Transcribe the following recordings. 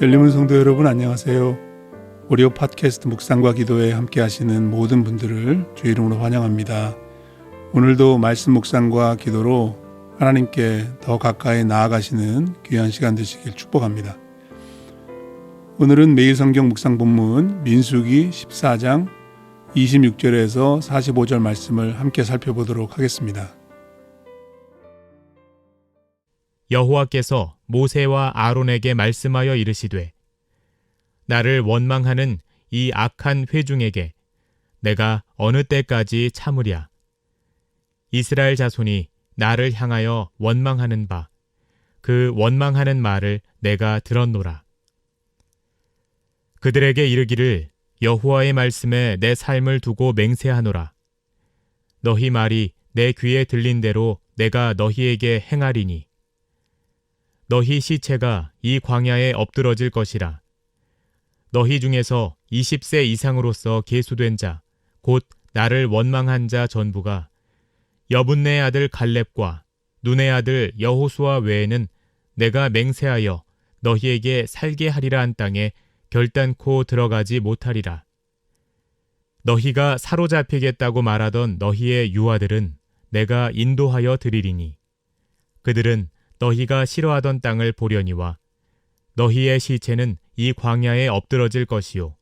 열림은 성도 여러분 안녕하세요. 오디오 팟캐스트 묵상과 기도에 함께 하시는 모든 분들을 주 이름으로 환영합니다. 오늘도 말씀 묵상과 기도로 하나님께 더 가까이 나아가시는 귀한 시간 되시길 축복합니다. 오늘은 매일 성경 묵상 본문 민수기 14장 26절에서 45절 말씀을 함께 살펴보도록 하겠습니다. 여호와께서 모세와 아론에게 말씀하여 이르시되 나를 원망하는 이 악한 회중에게 내가 어느 때까지 참으랴. 이스라엘 자손이 나를 향하여 원망하는 바 그 원망하는 말을 내가 들었노라. 그들에게 이르기를 여호와의 말씀에 내 삶을 두고 맹세하노라. 너희 말이 내 귀에 들린 대로 내가 너희에게 행하리니 너희 시체가 이 광야에 엎드러질 것이라. 너희 중에서 20세 이상으로서 계수된 자, 곧 나를 원망한 자 전부가 여분네의 아들 갈렙과 눈의 아들 여호수아 외에는 내가 맹세하여 너희에게 살게 하리라 한 땅에 결단코 들어가지 못하리라. 너희가 사로잡히겠다고 말하던 너희의 유아들은 내가 인도하여 드리리니 그들은 너희가 싫어하던 땅을 보려니와 너희의 시체는 이 광야에 엎드러질 것이요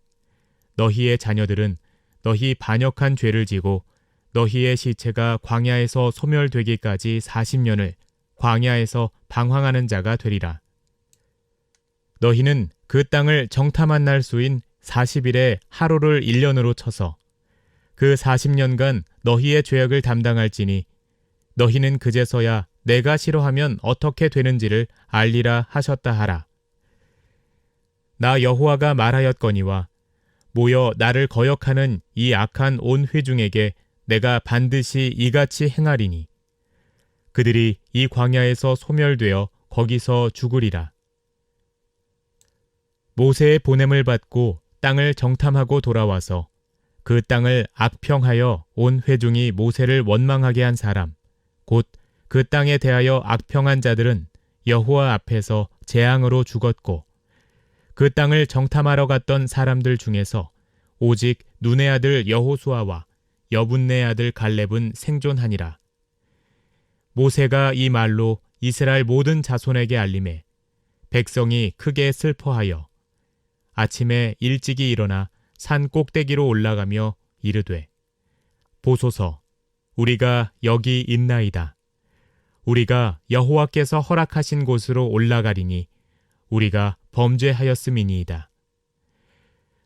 너희의 자녀들은 너희 반역한 죄를 지고 너희의 시체가 광야에서 소멸되기까지 40년을 광야에서 방황하는 자가 되리라. 너희는 그 땅을 정탐한 날 수인 40일에 하루를 1년으로 쳐서 그 40년간 너희의 죄악을 담당할지니 너희는 그제서야 내가 싫어하면 어떻게 되는지를 알리라 하셨다 하라. 나 여호와가 말하였거니와 모여 나를 거역하는 이 악한 온 회중에게 내가 반드시 이같이 행하리니 그들이 이 광야에서 소멸되어 거기서 죽으리라. 모세의 보냄을 받고 땅을 정탐하고 돌아와서 그 땅을 악평하여 온 회중이 모세를 원망하게 한 사람 곧 그 땅에 대하여 악평한 자들은 여호와 앞에서 재앙으로 죽었고 그 땅을 정탐하러 갔던 사람들 중에서 오직 눈의 아들 여호수아와 여분네의 아들 갈렙은 생존하니라. 모세가 이 말로 이스라엘 모든 자손에게 알림해 백성이 크게 슬퍼하여 아침에 일찍이 일어나 산 꼭대기로 올라가며 이르되 보소서 우리가 여기 있나이다. 우리가 여호와께서 허락하신 곳으로 올라가리니 우리가 범죄하였음이니이다.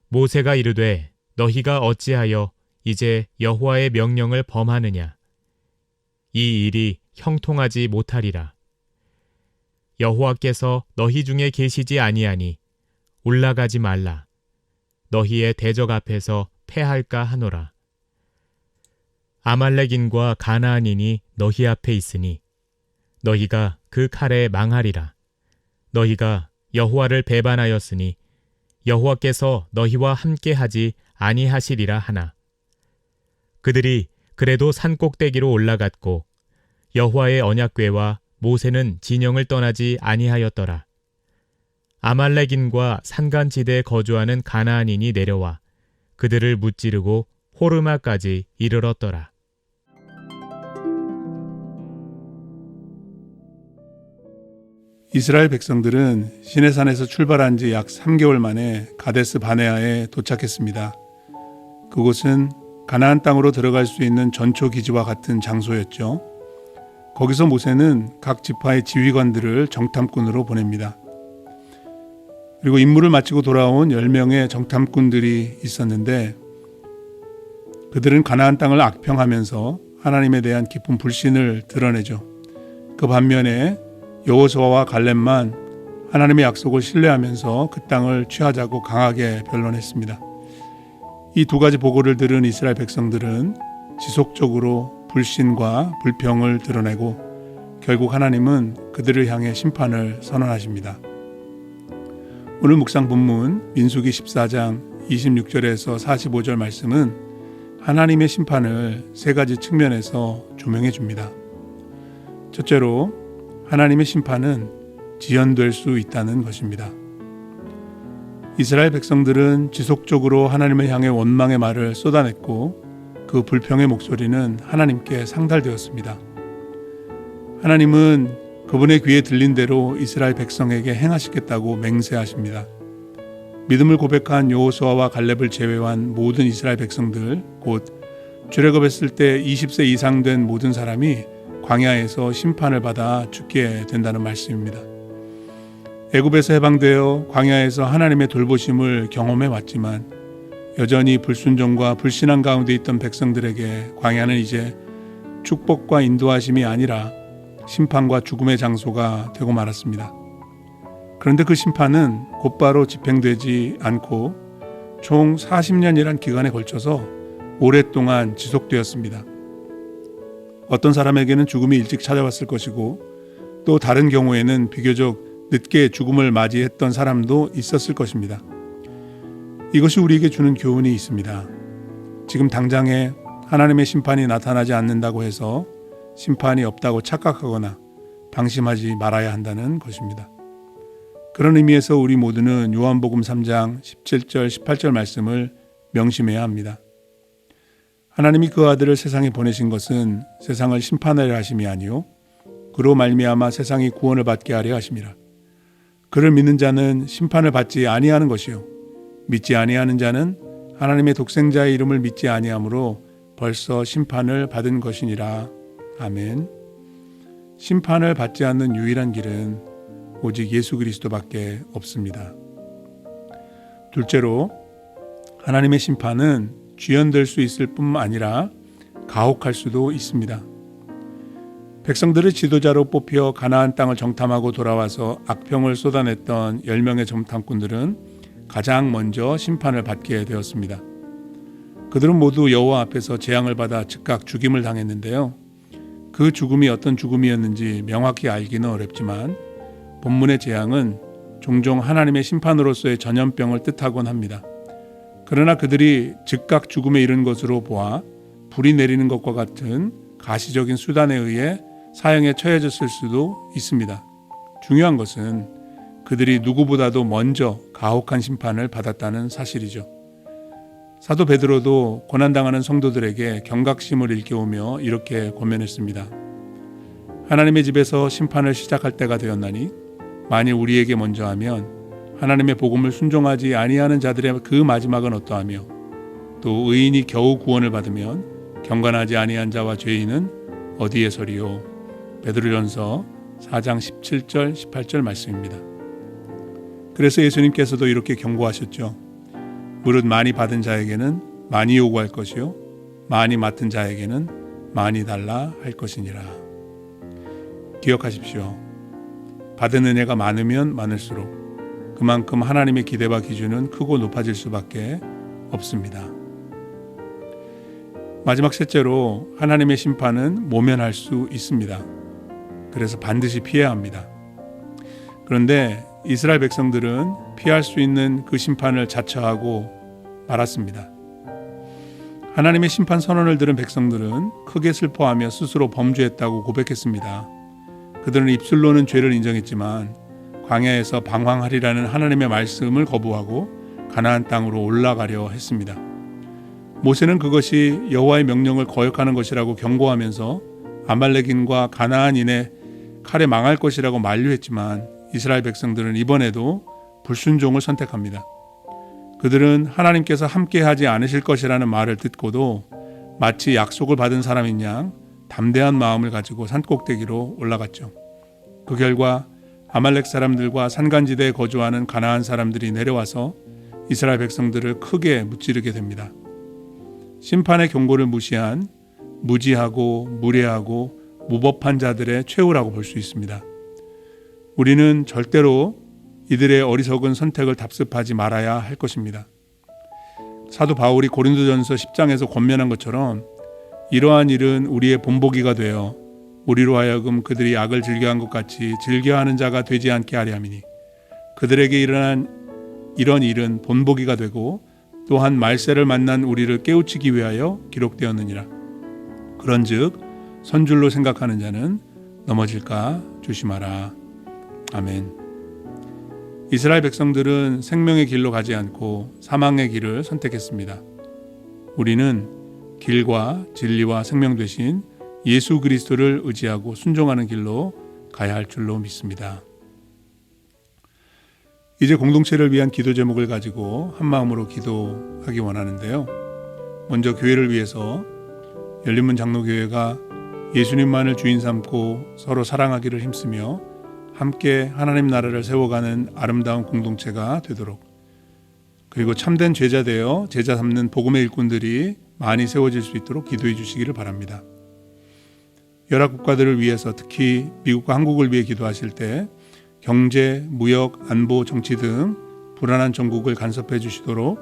모세가 이르되 너희가 어찌하여 이제 여호와의 명령을 범하느냐. 이 일이 형통하지 못하리라. 여호와께서 너희 중에 계시지 아니하니 올라가지 말라. 너희의 대적 앞에서 패할까 하노라. 아말렉인과 가나안인이 너희 앞에 있으니 너희가 그 칼에 망하리라. 너희가 여호와를 배반하였으니 여호와께서 너희와 함께하지 아니하시리라 하나. 그들이 그래도 산 꼭대기로 올라갔고 여호와의 언약궤와 모세는 진영을 떠나지 아니하였더라. 아말렉인과 산간지대에 거주하는 가나안인이 내려와 그들을 무찌르고 호르마까지 이르렀더라. 이스라엘 백성들은 시내산에서 출발한 지 약 3개월 만에 가데스 바네아에 도착했습니다. 그곳은 가나안 땅으로 들어갈 수 있는 전초 기지와 같은 장소였죠. 거기서 모세는 각 지파의 지휘관들을 정탐꾼으로 보냅니다. 그리고 임무를 마치고 돌아온 10명의 정탐꾼들이 있었는데 그들은 가나안 땅을 악평하면서 하나님에 대한 깊은 불신을 드러내죠. 그 반면에 여호수아와 갈렙만 하나님의 약속을 신뢰하면서 그 땅을 취하자고 강하게 변론했습니다. 이 두 가지 보고를 들은 이스라엘 백성들은 지속적으로 불신과 불평을 드러내고 결국 하나님은 그들을 향해 심판을 선언하십니다. 오늘 묵상 본문 민수기 14장 26절에서 45절 말씀은 하나님의 심판을 세 가지 측면에서 조명해 줍니다. 첫째로 하나님의 심판은 지연될 수 있다는 것입니다. 이스라엘 백성들은 지속적으로 하나님을 향해 원망의 말을 쏟아냈고 그 불평의 목소리는 하나님께 상달되었습니다. 하나님은 그분의 귀에 들린 대로 이스라엘 백성에게 행하시겠다고 맹세하십니다. 믿음을 고백한 여호수아와 갈렙을 제외한 모든 이스라엘 백성들, 곧 출애굽했을 때 20세 이상 된 모든 사람이 광야에서 심판을 받아 죽게 된다는 말씀입니다. 애굽에서 해방되어 광야에서 하나님의 돌보심을 경험해 왔지만 여전히 불순종과 불신앙 가운데 있던 백성들에게 광야는 이제 축복과 인도하심이 아니라 심판과 죽음의 장소가 되고 말았습니다. 그런데 그 심판은 곧바로 집행되지 않고 총 40년이란 기간에 걸쳐서 오랫동안 지속되었습니다. 어떤 사람에게는 죽음이 일찍 찾아왔을 것이고 또 다른 경우에는 비교적 늦게 죽음을 맞이했던 사람도 있었을 것입니다. 이것이 우리에게 주는 교훈이 있습니다. 지금 당장에 하나님의 심판이 나타나지 않는다고 해서 심판이 없다고 착각하거나 방심하지 말아야 한다는 것입니다. 그런 의미에서 우리 모두는 요한복음 3장 17절 18절 말씀을 명심해야 합니다. 하나님이 그 아들을 세상에 보내신 것은 세상을 심판하려 하심이 아니요 그로 말미암아 세상이 구원을 받게 하려 하심이라. 그를 믿는 자는 심판을 받지 아니하는 것이요 믿지 아니하는 자는 하나님의 독생자의 이름을 믿지 아니하므로 벌써 심판을 받은 것이니라. 아멘. 심판을 받지 않는 유일한 길은 오직 예수 그리스도밖에 없습니다. 둘째로 하나님의 심판은 주연될 수 있을 뿐만 아니라 가혹할 수도 있습니다. 백성들을 지도자로 뽑혀 가나안 땅을 정탐하고 돌아와서 악평을 쏟아냈던 10명의 정탐꾼들은 가장 먼저 심판을 받게 되었습니다. 그들은 모두 여호와 앞에서 재앙을 받아 즉각 죽임을 당했는데요. 그 죽음이 어떤 죽음이었는지 명확히 알기는 어렵지만 본문의 재앙은 종종 하나님의 심판으로서의 전염병을 뜻하곤 합니다. 그러나 그들이 즉각 죽음에 이른 것으로 보아 불이 내리는 것과 같은 가시적인 수단에 의해 사형에 처해졌을 수도 있습니다. 중요한 것은 그들이 누구보다도 먼저 가혹한 심판을 받았다는 사실이죠. 사도 베드로도 고난당하는 성도들에게 경각심을 일깨우며 이렇게 권면했습니다. 하나님의 집에서 심판을 시작할 때가 되었나니 만일 우리에게 먼저 하면 하나님의 복음을 순종하지 아니하는 자들의 그 마지막은 어떠하며 또 의인이 겨우 구원을 받으면 경건하지 아니한 자와 죄인은 어디에 서리요. 베드로전서 4장 17절 18절 말씀입니다. 그래서 예수님께서도 이렇게 경고하셨죠. 무릇 많이 받은 자에게는 많이 요구할 것이요 많이 맡은 자에게는 많이 달라 할 것이니라. 기억하십시오. 받은 은혜가 많으면 많을수록 그만큼 하나님의 기대와 기준은 크고 높아질 수밖에 없습니다. 마지막 셋째로 하나님의 심판은 모면할 수 있습니다. 그래서 반드시 피해야 합니다. 그런데 이스라엘 백성들은 피할 수 있는 그 심판을 자처하고 말았습니다. 하나님의 심판 선언을 들은 백성들은 크게 슬퍼하며 스스로 범죄했다고 고백했습니다. 그들은 입술로는 죄를 인정했지만 광야에서 방황하리라는 하나님의 말씀을 거부하고 가나안 땅으로 올라가려 했습니다. 모세는 그것이 여호와의 명령을 거역하는 것이라고 경고하면서 아말렉인과 가나안인의 칼에 망할 것이라고 만류했지만 이스라엘 백성들은 이번에도 불순종을 선택합니다. 그들은 하나님께서 함께하지 않으실 것이라는 말을 듣고도 마치 약속을 받은 사람인 양 담대한 마음을 가지고 산꼭대기로 올라갔죠. 그 결과 아말렉 사람들과 산간지대에 거주하는 가나안 사람들이 내려와서 이스라엘 백성들을 크게 무찌르게 됩니다. 심판의 경고를 무시한 무지하고 무례하고 무법한 자들의 최후라고 볼 수 있습니다. 우리는 절대로 이들의 어리석은 선택을 답습하지 말아야 할 것입니다. 사도 바울이 고린도전서 10장에서 권면한 것처럼 이러한 일은 우리의 본보기가 되어 우리로 하여금 그들이 악을 즐겨한 것 같이 즐겨하는 자가 되지 않게 하려 함이니 그들에게 일어난 이런 일은 본보기가 되고 또한 말세를 만난 우리를 깨우치기 위하여 기록되었느니라. 그런즉 선줄로 생각하는 자는 넘어질까 조심하라. 아멘. 이스라엘 백성들은 생명의 길로 가지 않고 사망의 길을 선택했습니다. 우리는 길과 진리와 생명 되신 예수 그리스도를 의지하고 순종하는 길로 가야 할 줄로 믿습니다. 이제 공동체를 위한 기도 제목을 가지고 한 마음으로 기도하기 원하는데요. 먼저 교회를 위해서 열린문 장로교회가 예수님만을 주인 삼고 서로 사랑하기를 힘쓰며 함께 하나님 나라를 세워가는 아름다운 공동체가 되도록, 그리고 참된 제자 되어 제자 삼는 복음의 일꾼들이 많이 세워질 수 있도록 기도해 주시기를 바랍니다. 연합국가들을 위해서, 특히 미국과 한국을 위해 기도하실 때 경제, 무역, 안보, 정치 등 불안한 전국을 간섭해 주시도록,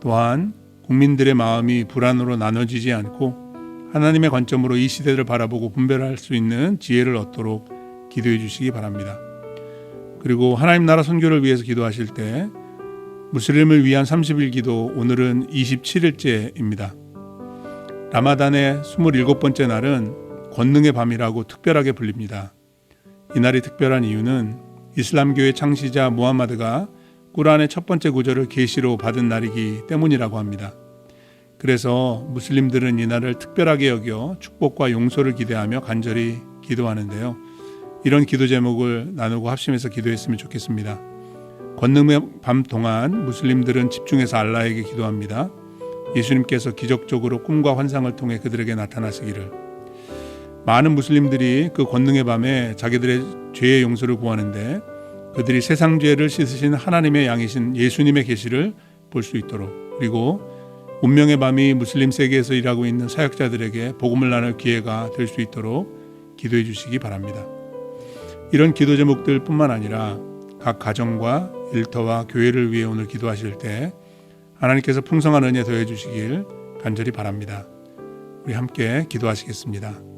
또한 국민들의 마음이 불안으로 나눠지지 않고 하나님의 관점으로 이 시대를 바라보고 분별할 수 있는 지혜를 얻도록 기도해 주시기 바랍니다. 그리고 하나님 나라 선교를 위해서 기도하실 때 무슬림을 위한 30일 기도, 오늘은 27일째입니다. 라마단의 27번째 날은 권능의 밤이라고 특별하게 불립니다. 이날이 특별한 이유는 이슬람교의 창시자 무함마드가 꾸란의 첫 번째 구절을 계시로 받은 날이기 때문이라고 합니다. 그래서 무슬림들은 이날을 특별하게 여겨 축복과 용서를 기대하며 간절히 기도하는데요. 이런 기도 제목을 나누고 합심해서 기도했으면 좋겠습니다. 권능의 밤 동안 무슬림들은 집중해서 알라에게 기도합니다. 예수님께서 기적적으로 꿈과 환상을 통해 그들에게 나타나시기를. 많은 무슬림들이 그 권능의 밤에 자기들의 죄의 용서를 구하는데 그들이 세상 죄를 씻으신 하나님의 양이신 예수님의 계시를 볼 수 있도록, 그리고 운명의 밤이 무슬림 세계에서 일하고 있는 사역자들에게 복음을 나눌 기회가 될 수 있도록 기도해 주시기 바랍니다. 이런 기도 제목들 뿐만 아니라 각 가정과 일터와 교회를 위해 오늘 기도하실 때 하나님께서 풍성한 은혜 더해 주시길 간절히 바랍니다. 우리 함께 기도하시겠습니다.